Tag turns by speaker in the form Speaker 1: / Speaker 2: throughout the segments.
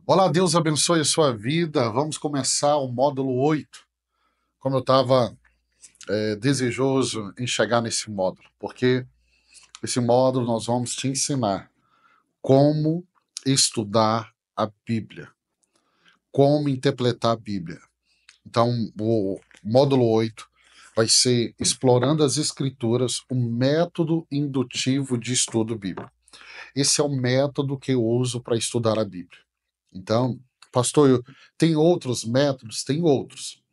Speaker 1: Olá, Deus abençoe a sua vida. Vamos começar o módulo 8. Como eu estava desejoso em chegar nesse módulo, porque esse módulo nós vamos te ensinar como estudar a Bíblia, como interpretar a Bíblia. Então, o módulo 8 vai ser explorando as Escrituras, o método indutivo de estudo bíblico. Esse é o método que eu uso para estudar a Bíblia. Então, pastor, tem outros métodos? Tem outros.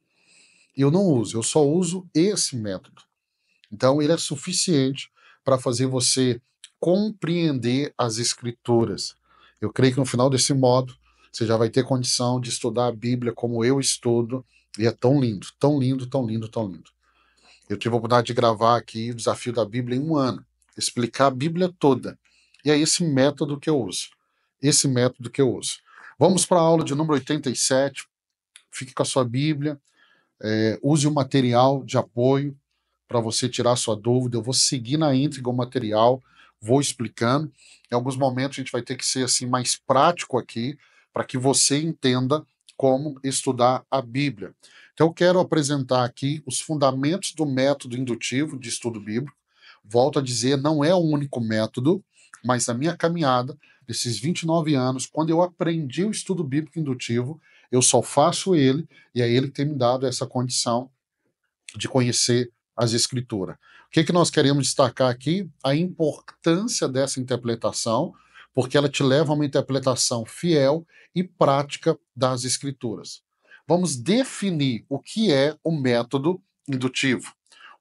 Speaker 1: Eu não uso, eu só uso esse método. Então, ele é suficiente para fazer você compreender as escrituras. Eu creio que no final desse modo, você já vai ter condição de estudar a Bíblia como eu estudo, e é tão lindo, tão lindo, tão lindo, tão lindo. Eu tive a oportunidade de gravar aqui o Desafio da Bíblia em um ano, explicar a Bíblia toda. E é esse método que eu uso. Esse método que eu uso. Vamos para a aula de número 87. Fique com a sua Bíblia. Use o material de apoio para você tirar sua dúvida. Eu vou seguir na íntegra o material, vou explicando. Em alguns momentos a gente vai ter que ser assim mais prático aqui, para que você entenda como estudar a Bíblia. Então eu quero apresentar aqui os fundamentos do método indutivo de estudo bíblico. Volto a dizer, não é o único método, mas na minha caminhada, desses 29 anos, quando eu aprendi o estudo bíblico indutivo, eu só faço ele, e é ele que tem me dado essa condição de conhecer as escrituras. O que, que nós queremos destacar aqui? A importância dessa interpretação, porque ela te leva a uma interpretação fiel e prática das escrituras. Vamos definir o que é o método indutivo.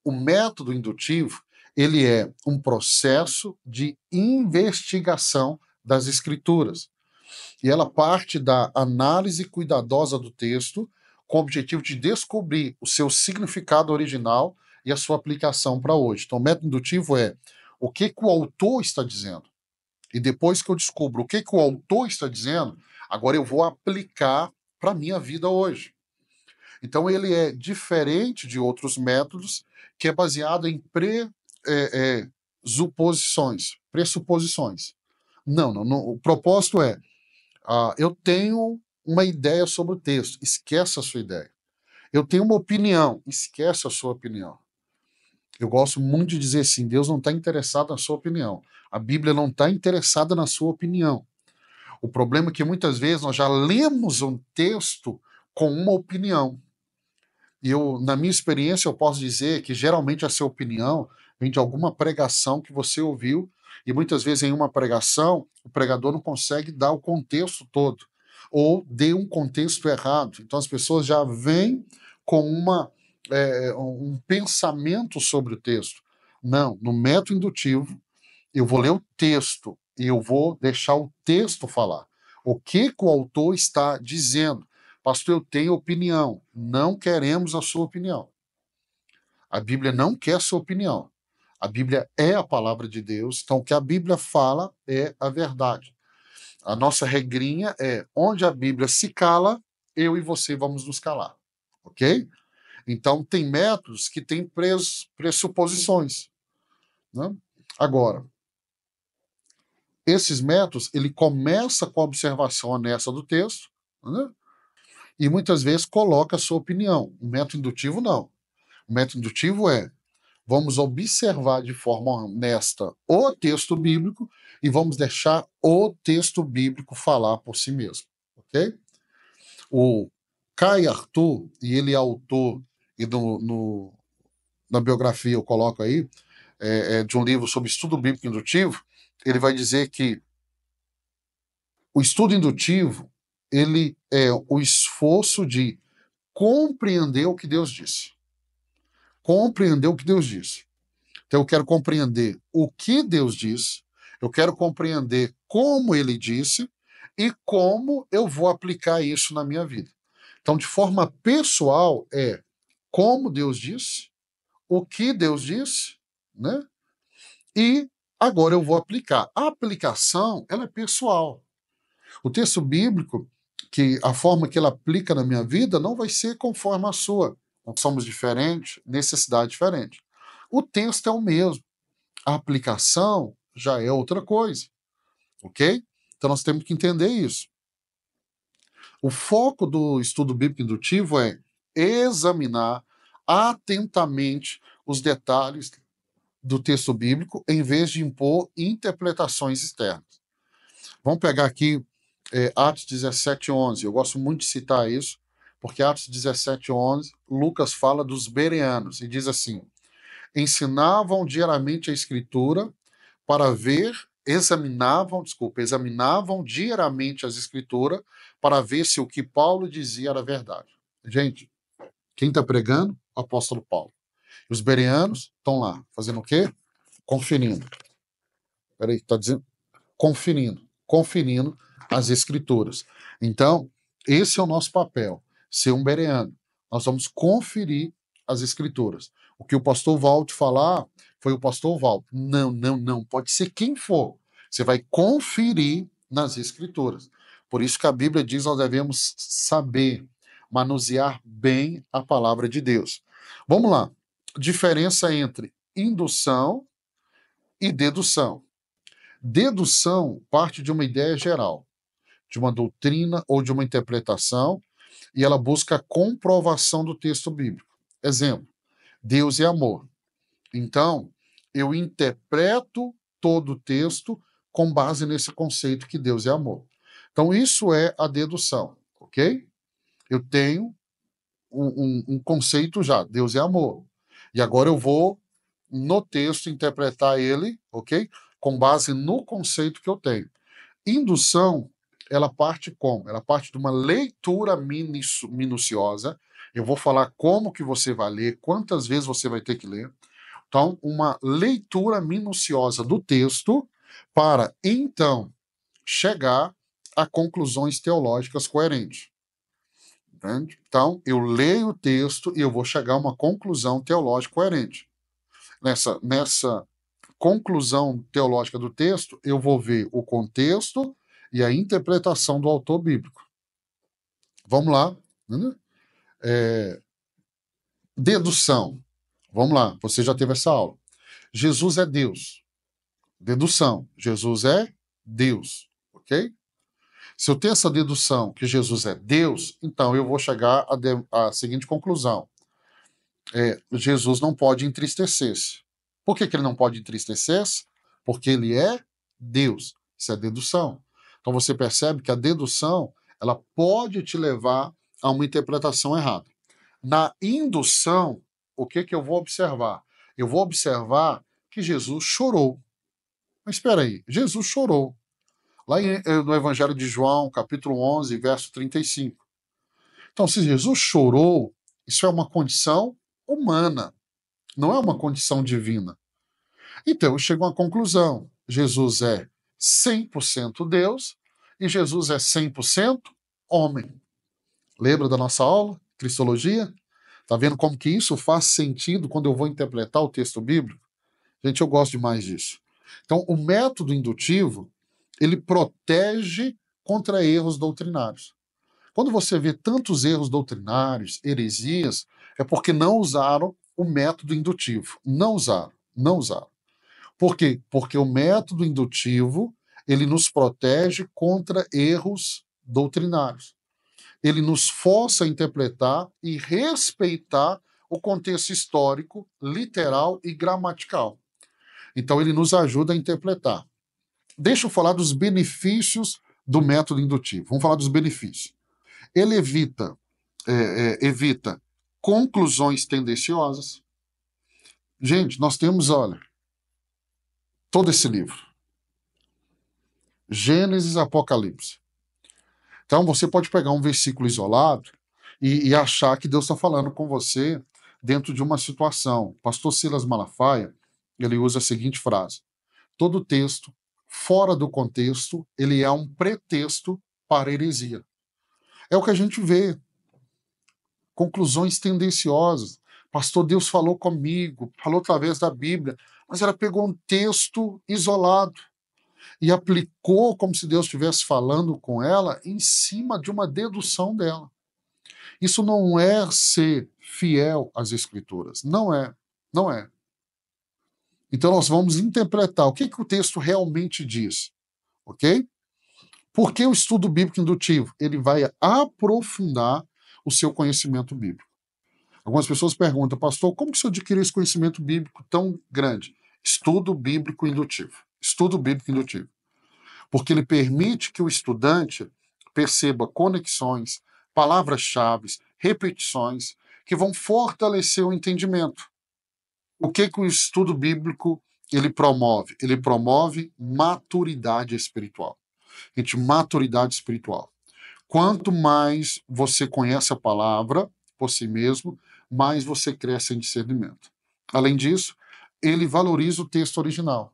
Speaker 1: O método indutivo, ele é um processo de investigação das escrituras. E ela parte da análise cuidadosa do texto, com o objetivo de descobrir o seu significado original e a sua aplicação para hoje. Então, o método indutivo é o que, que o autor está dizendo. E depois que eu descubro o que, que o autor está dizendo, agora eu vou aplicar para a minha vida hoje. Então, ele é diferente de outros métodos, que é baseado em pressuposições. Não, o propósito é eu tenho uma ideia sobre o texto, esquece a sua ideia. Eu tenho uma opinião, esquece a sua opinião. Eu gosto muito de dizer assim: Deus não está interessado na sua opinião. A Bíblia não está interessada na sua opinião. O problema é que muitas vezes nós já lemos um texto com uma opinião. E eu, na minha experiência, eu posso dizer que geralmente a sua opinião vem de alguma pregação que você ouviu, e muitas vezes em uma pregação o pregador não consegue dar o contexto todo, ou dê um contexto errado. Então as pessoas já vêm com um pensamento sobre o texto. Não, no método indutivo, eu vou ler o texto e eu vou deixar o texto falar. O que, que o autor está dizendo? Pastor, eu tenho opinião. Não queremos a sua opinião. A Bíblia não quer a sua opinião. A Bíblia é a palavra de Deus, então o que a Bíblia fala é a verdade. A nossa regrinha é: onde a Bíblia se cala, eu e você vamos nos calar. Ok? Então, tem métodos que têm pressuposições. Né? Agora, esses métodos, ele começa com a observação honesta do texto, né? E muitas vezes coloca a sua opinião. O método indutivo, não. O método indutivo é: vamos observar de forma honesta o texto bíblico e vamos deixar o texto bíblico falar por si mesmo. Ok? O Kai Arthur, e ele é autor, e na biografia eu coloco aí, de um livro sobre estudo bíblico indutivo, ele vai dizer que o estudo indutivo, ele é o esforço de compreender o que Deus disse. Compreender o que Deus disse. Então eu quero compreender o que Deus disse, eu quero compreender como ele disse e como eu vou aplicar isso na minha vida. Então, de forma pessoal, é como Deus disse, o que Deus disse, né? E agora eu vou aplicar. A aplicação, ela é pessoal. O texto bíblico, que a forma que ele aplica na minha vida não vai ser conforme a sua. Nós somos diferentes, necessidade diferente. O texto é o mesmo. A aplicação já é outra coisa, ok? Então nós temos que entender isso. O foco do estudo bíblico indutivo é examinar atentamente os detalhes do texto bíblico em vez de impor interpretações externas. Vamos pegar aqui Atos 17:11. Eu gosto muito de citar isso, porque Atos 17:11, Lucas fala dos bereanos e diz assim: ensinavam diariamente a escritura para ver, examinavam diariamente as escrituras para ver se o que Paulo dizia era verdade. Gente, quem está pregando? O apóstolo Paulo. Os bereanos estão lá, fazendo o quê? Conferindo. Peraí, está dizendo? Conferindo as escrituras. Então, esse é o nosso papel, ser um bereano. Nós vamos conferir as escrituras. O que o pastor Walter falar foi o pastor Walter. Não, não, não. Pode ser quem for. Você vai conferir nas escrituras. Por isso que a Bíblia diz que nós devemos saber manusear bem a palavra de Deus. Vamos lá. Diferença entre indução e dedução. Dedução parte de uma ideia geral, de uma doutrina ou de uma interpretação, e ela busca a comprovação do texto bíblico. Exemplo, Deus é amor. Então, eu interpreto todo o texto com base nesse conceito que Deus é amor. Então, isso é a dedução, ok? Eu tenho um conceito já, Deus é amor. E agora eu vou, no texto, interpretar ele, ok? Com base no conceito que eu tenho. Indução, ela parte como? Ela parte de uma leitura minuciosa. Eu vou falar como que você vai ler, quantas vezes você vai ter que ler. Então, uma leitura minuciosa do texto para, então, chegar a conclusões teológicas coerentes. Entende? Então, eu leio o texto e eu vou chegar a uma conclusão teológica coerente. Nessa conclusão teológica do texto, eu vou ver o contexto e a interpretação do autor bíblico. Vamos lá. Dedução. Vamos lá, você já teve essa aula. Jesus é Deus. Dedução. Jesus é Deus. Ok? Se eu tenho essa dedução que Jesus é Deus, então eu vou chegar à seguinte conclusão. Jesus não pode entristecer-se. Por que ele não pode entristecer-se? Porque ele é Deus. Isso é dedução. Então você percebe que a dedução ela pode te levar a uma interpretação errada. Na indução, o que eu vou observar? Eu vou observar que Jesus chorou. Mas espera aí, Jesus chorou. Lá no Evangelho de João, capítulo 11, verso 35. Então, se Jesus chorou, isso é uma condição humana, não é uma condição divina. Então, eu chego a uma conclusão. Jesus é 100% Deus e Jesus é 100% homem. Lembra da nossa aula? Cristologia? Tá vendo como que isso faz sentido quando eu vou interpretar o texto bíblico? Gente, eu gosto demais disso. Então, o método indutivo, ele protege contra erros doutrinários. Quando você vê tantos erros doutrinários, heresias, é porque não usaram o método indutivo. Não usaram, não usaram. Por quê? Porque o método indutivo, ele nos protege contra erros doutrinários. Ele nos força a interpretar e respeitar o contexto histórico, literal e gramatical. Então, ele nos ajuda a interpretar. Deixa eu falar dos benefícios do método indutivo. Vamos falar dos benefícios. Ele evita conclusões tendenciosas. Gente, nós temos, olha, todo esse livro. Gênesis, Apocalipse. Então, você pode pegar um versículo isolado e achar que Deus está falando com você dentro de uma situação. Pastor Silas Malafaia, ele usa a seguinte frase: todo texto, fora do contexto, ele é um pretexto para heresia. É o que a gente vê. Conclusões tendenciosas. Pastor, Deus falou comigo, falou através da Bíblia, mas ela pegou um texto isolado e aplicou como se Deus estivesse falando com ela em cima de uma dedução dela. Isso não é ser fiel às Escrituras. Não é. Não é. Então nós vamos interpretar o que o texto realmente diz. Ok? Por que o estudo bíblico indutivo? Ele vai aprofundar o seu conhecimento bíblico. Algumas pessoas perguntam, pastor, como que o senhor adquiriu esse conhecimento bíblico tão grande? Estudo bíblico indutivo. Estudo bíblico indutivo. Porque ele permite que o estudante perceba conexões, palavras-chave, repetições, que vão fortalecer o entendimento. O que o estudo bíblico ele promove? Ele promove maturidade espiritual. Gente, maturidade espiritual. Quanto mais você conhece a palavra por si mesmo, mais você cresce em discernimento. Além disso, ele valoriza o texto original,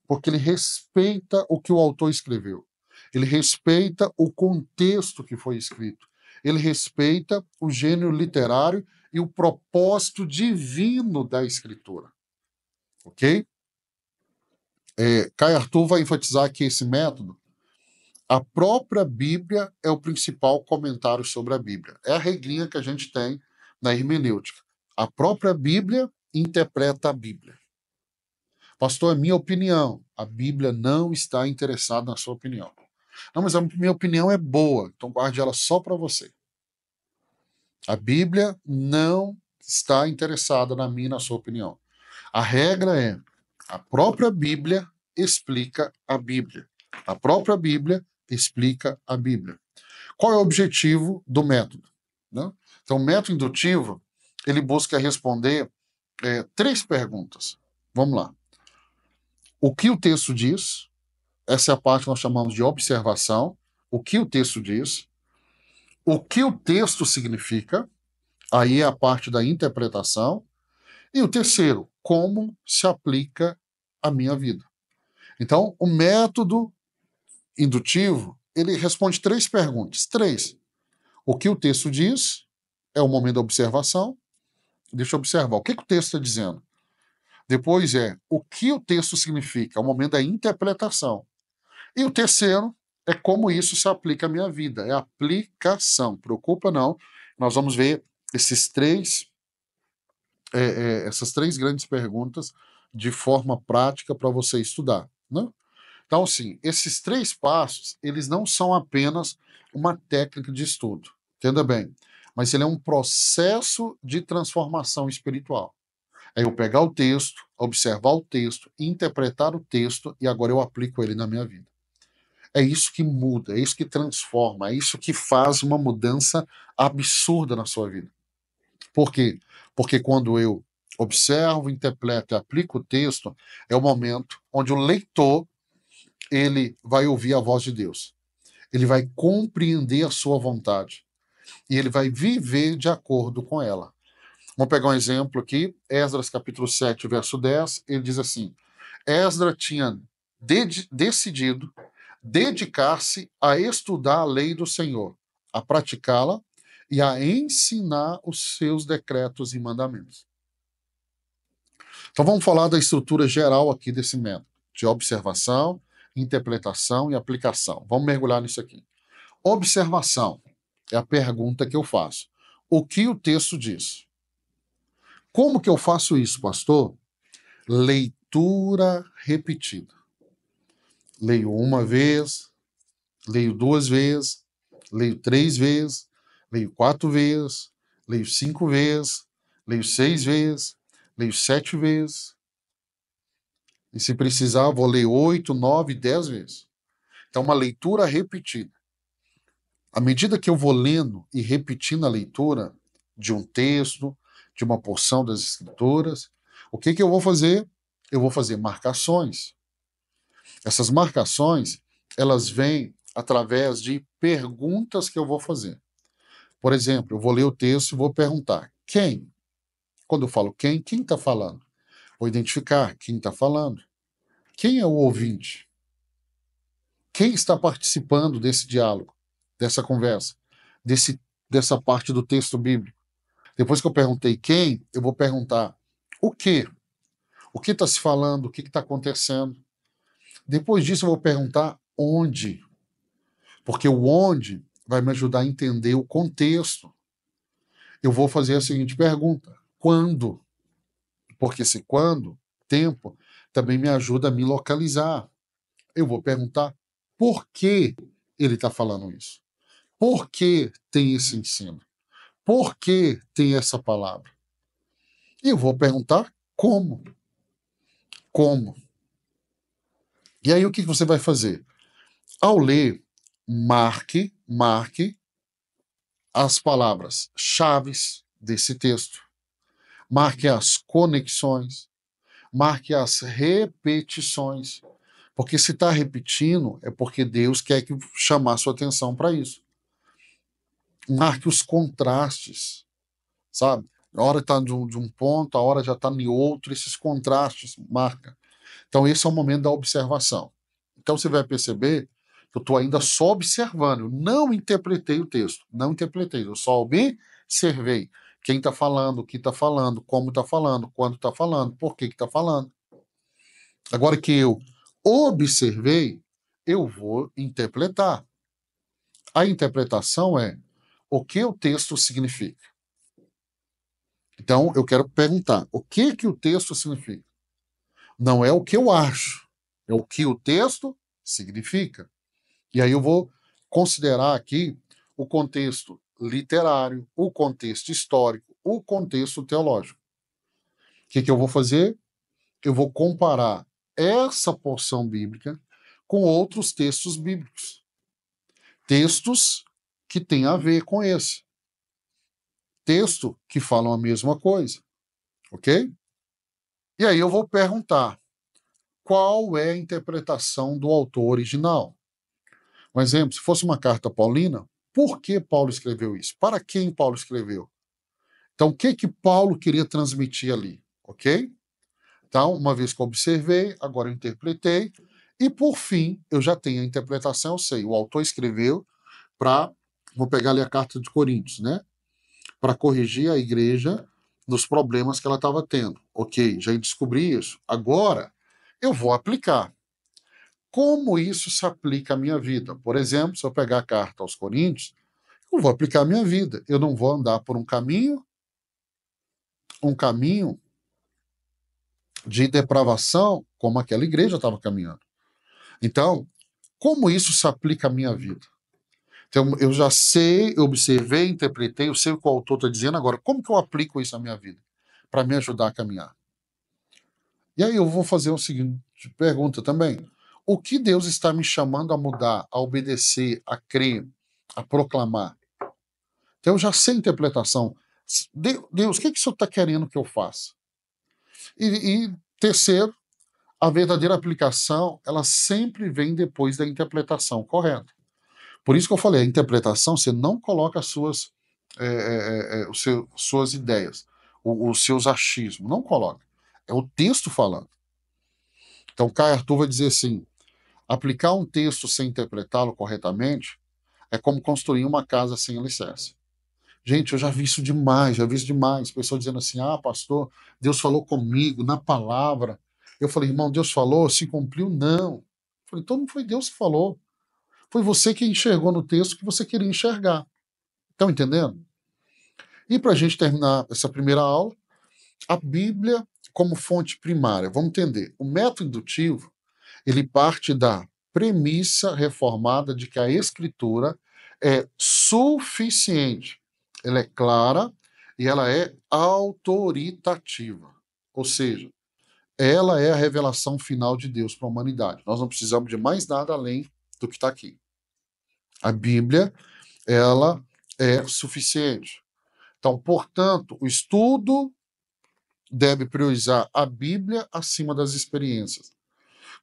Speaker 1: porque ele respeita o que o autor escreveu. Ele respeita o contexto que foi escrito. Ele respeita o gênero literário e o propósito divino da escritura. Ok? Caio Arthur vai enfatizar aqui esse método. A própria Bíblia é o principal comentário sobre a Bíblia. É a regrinha que a gente tem na hermenêutica. A própria Bíblia interpreta a Bíblia. Pastor, é minha opinião. A Bíblia não está interessada na sua opinião. Não, mas a minha opinião é boa, então guarde ela só para você. A Bíblia não está interessada na minha e na sua opinião. A regra é: a própria Bíblia explica a Bíblia. A própria Bíblia explica a Bíblia. Qual é o objetivo do método? Né? Então, o método indutivo, ele busca responder 3 perguntas. Vamos lá. O que o texto diz? Essa é a parte que nós chamamos de observação. O que o texto diz? O que o texto significa? Aí é a parte da interpretação. E o terceiro, como se aplica à minha vida. Então, o método indutivo, ele responde 3 perguntas. 3. O que o texto diz é o momento da observação. Deixa eu observar. O que o texto está dizendo? Depois o que o texto significa? É o momento da interpretação. E o terceiro é como isso se aplica à minha vida. É a aplicação. Preocupa não. Nós vamos ver essas três grandes perguntas de forma prática para você estudar. Né? Então, sim, esses 3 passos, eles não são apenas uma técnica de estudo. Entenda bem. Mas ele é um processo de transformação espiritual. É eu pegar o texto, observar o texto, interpretar o texto e agora eu aplico ele na minha vida. É isso que muda, é isso que transforma, é isso que faz uma mudança absurda na sua vida. Por quê? Porque quando eu observo, interpreto e aplico o texto, é o momento onde o leitor ele vai ouvir a voz de Deus. Ele vai compreender a sua vontade e ele vai viver de acordo com ela. Vamos pegar um exemplo aqui, Esdras capítulo 7, verso 10, ele diz assim: Esdras tinha decidido dedicar-se a estudar a lei do Senhor, a praticá-la e a ensinar os seus decretos e mandamentos. Então vamos falar da estrutura geral aqui desse método, de observação, interpretação e aplicação. Vamos mergulhar nisso aqui. Observação é a pergunta que eu faço. O que o texto diz? Como que eu faço isso, pastor? Leitura repetida. Leio uma vez, leio 2 vezes, leio 3 vezes, leio 4 vezes, leio 5 vezes, leio 6 vezes, leio 7 vezes. E se precisar, vou ler 8, 9, 10 vezes. Então, uma leitura repetida. À medida que eu vou lendo e repetindo a leitura de um texto, de uma porção das Escrituras, o que eu vou fazer? Eu vou fazer marcações. Essas marcações, elas vêm através de perguntas que eu vou fazer. Por exemplo, eu vou ler o texto e vou perguntar: quem? Quando eu falo quem está falando? Vou identificar quem está falando. Quem é o ouvinte? Quem está participando desse diálogo, dessa conversa, dessa parte do texto bíblico? Depois que eu perguntei quem, eu vou perguntar o quê? O que está se falando? O que está acontecendo? Depois disso, eu vou perguntar onde. Porque o onde vai me ajudar a entender o contexto. Eu vou fazer a seguinte pergunta: quando? Porque esse quando, tempo, também me ajuda a me localizar. Eu vou perguntar por quê ele está falando isso? Por que tem esse ensino? Por que tem essa palavra? E eu vou perguntar como. Como? E aí o que você vai fazer? Ao ler, marque as palavras chaves desse texto. Marque as conexões, marque as repetições. Porque se está repetindo, é porque Deus quer chamar a sua atenção para isso. Marque os contrastes, sabe? A hora está de um ponto, a hora já está em outro, esses contrastes, marca. Então, esse é o momento da observação. Então, você vai perceber que eu estou ainda só observando, eu não interpretei o texto, não interpretei, eu só observei quem está falando, o que está falando, como está falando, quando está falando, por que está falando. Agora que eu observei, eu vou interpretar. A interpretação é o que o texto significa. Então, eu quero perguntar, o que o texto significa? Não é o que eu acho, é o que o texto significa. E aí eu vou considerar aqui o contexto literário, o contexto histórico, o contexto teológico. O que eu vou fazer? Eu vou comparar essa porção bíblica com outros textos bíblicos. Textos que têm a ver com esse. Texto que falam a mesma coisa. Ok? E aí eu vou perguntar, qual é a interpretação do autor original? Um exemplo, se fosse uma carta paulina, por que Paulo escreveu isso? Para quem Paulo escreveu? Então, o que Paulo queria transmitir ali? Ok? Então, uma vez que eu observei, agora eu interpretei, e por fim, eu já tenho a interpretação, eu sei, o autor escreveu para, vou pegar ali a carta de Coríntios, né? Para corrigir a igreja dos problemas que ela estava tendo. Ok, já descobri isso. Agora, eu vou aplicar. Como isso se aplica à minha vida? Por exemplo, se eu pegar a carta aos Coríntios, eu vou aplicar à minha vida. Eu não vou andar por um caminho de depravação como aquela igreja estava caminhando. Então, como isso se aplica à minha vida? Então, eu já sei, eu observei, interpretei, eu sei o que o autor está dizendo, agora, como que eu aplico isso à minha vida? Para me ajudar a caminhar. E aí eu vou fazer o seguinte pergunta também. O que Deus está me chamando a mudar, a obedecer, a crer, a proclamar? Então eu já sei a interpretação. Deus, o que o senhor está querendo que eu faça? E terceiro, a verdadeira aplicação, ela sempre vem depois da interpretação correta. Por isso que eu falei, a interpretação, você não coloca as suas, suas ideias, os seus achismos, não coloca. É o texto falando. Então, Caio Arthur vai dizer assim, aplicar um texto sem interpretá-lo corretamente é como construir uma casa sem alicerce. Gente, eu já vi isso demais, já vi isso demais. Pessoas dizendo assim, pastor, Deus falou comigo na palavra. Eu falei, irmão, Deus falou, se cumpriu? Não. Eu falei, então não foi Deus que falou. Foi você que enxergou no texto que você queria enxergar. Estão entendendo? E para a gente terminar essa primeira aula, a Bíblia como fonte primária. Vamos entender. O método indutivo, ele parte da premissa reformada de que a Escritura é suficiente. Ela é clara e ela é autoritativa. Ou seja, ela é a revelação final de Deus para a humanidade. Nós não precisamos de mais nada além do que está aqui. A Bíblia, ela é suficiente. Então, portanto, o estudo deve priorizar a Bíblia acima das experiências.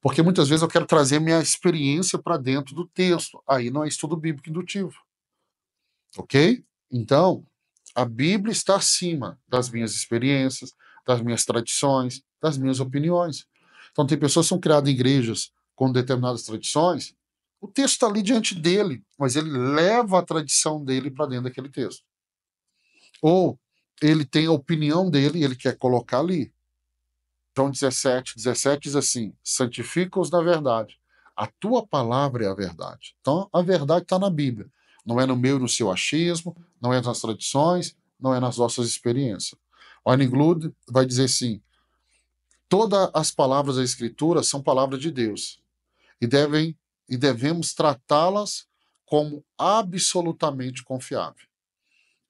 Speaker 1: Porque muitas vezes eu quero trazer minha experiência para dentro do texto. Aí não é estudo bíblico indutivo. Ok? Então, a Bíblia está acima das minhas experiências, das minhas tradições, das minhas opiniões. Então, tem pessoas que são criadas em igrejas com determinadas tradições, o texto está ali diante dele, mas ele leva a tradição dele para dentro daquele texto. Ou ele tem a opinião dele e ele quer colocar ali. João 17 diz assim, santifica-os na verdade. A tua palavra é a verdade. Então, a verdade está na Bíblia. Não é no meu e no seu achismo, não é nas tradições, não é nas nossas experiências. O Einglund vai dizer assim, todas as palavras da Escritura são palavras de Deus e devemos tratá-las como absolutamente confiável.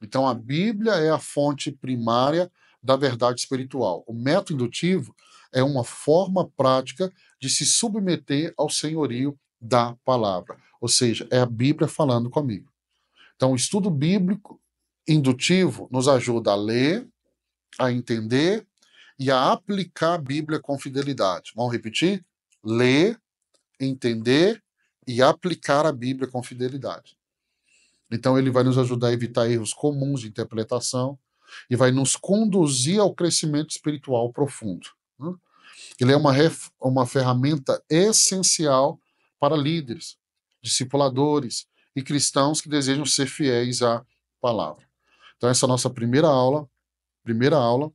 Speaker 1: Então, a Bíblia é a fonte primária da verdade espiritual. O método indutivo é uma forma prática de se submeter ao senhorio da palavra. Ou seja, é a Bíblia falando comigo. Então, o estudo bíblico indutivo nos ajuda a ler, a entender e a aplicar a Bíblia com fidelidade. Vamos repetir? Ler, entender e aplicar a Bíblia com fidelidade. Então, ele vai nos ajudar a evitar erros comuns de interpretação e vai nos conduzir ao crescimento espiritual profundo. Ele é uma ferramenta essencial para líderes, discipuladores e cristãos que desejam ser fiéis à palavra. Então, essa é a nossa primeira aula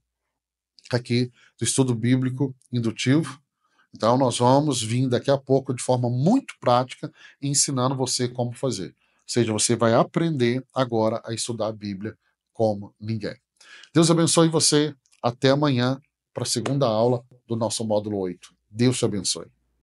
Speaker 1: aqui do estudo bíblico indutivo. Então, nós vamos vir daqui a pouco de forma muito prática ensinando você como fazer. Ou seja, você vai aprender agora a estudar a Bíblia como ninguém. Deus abençoe você. Até amanhã para a segunda aula do nosso módulo 8. Deus te abençoe.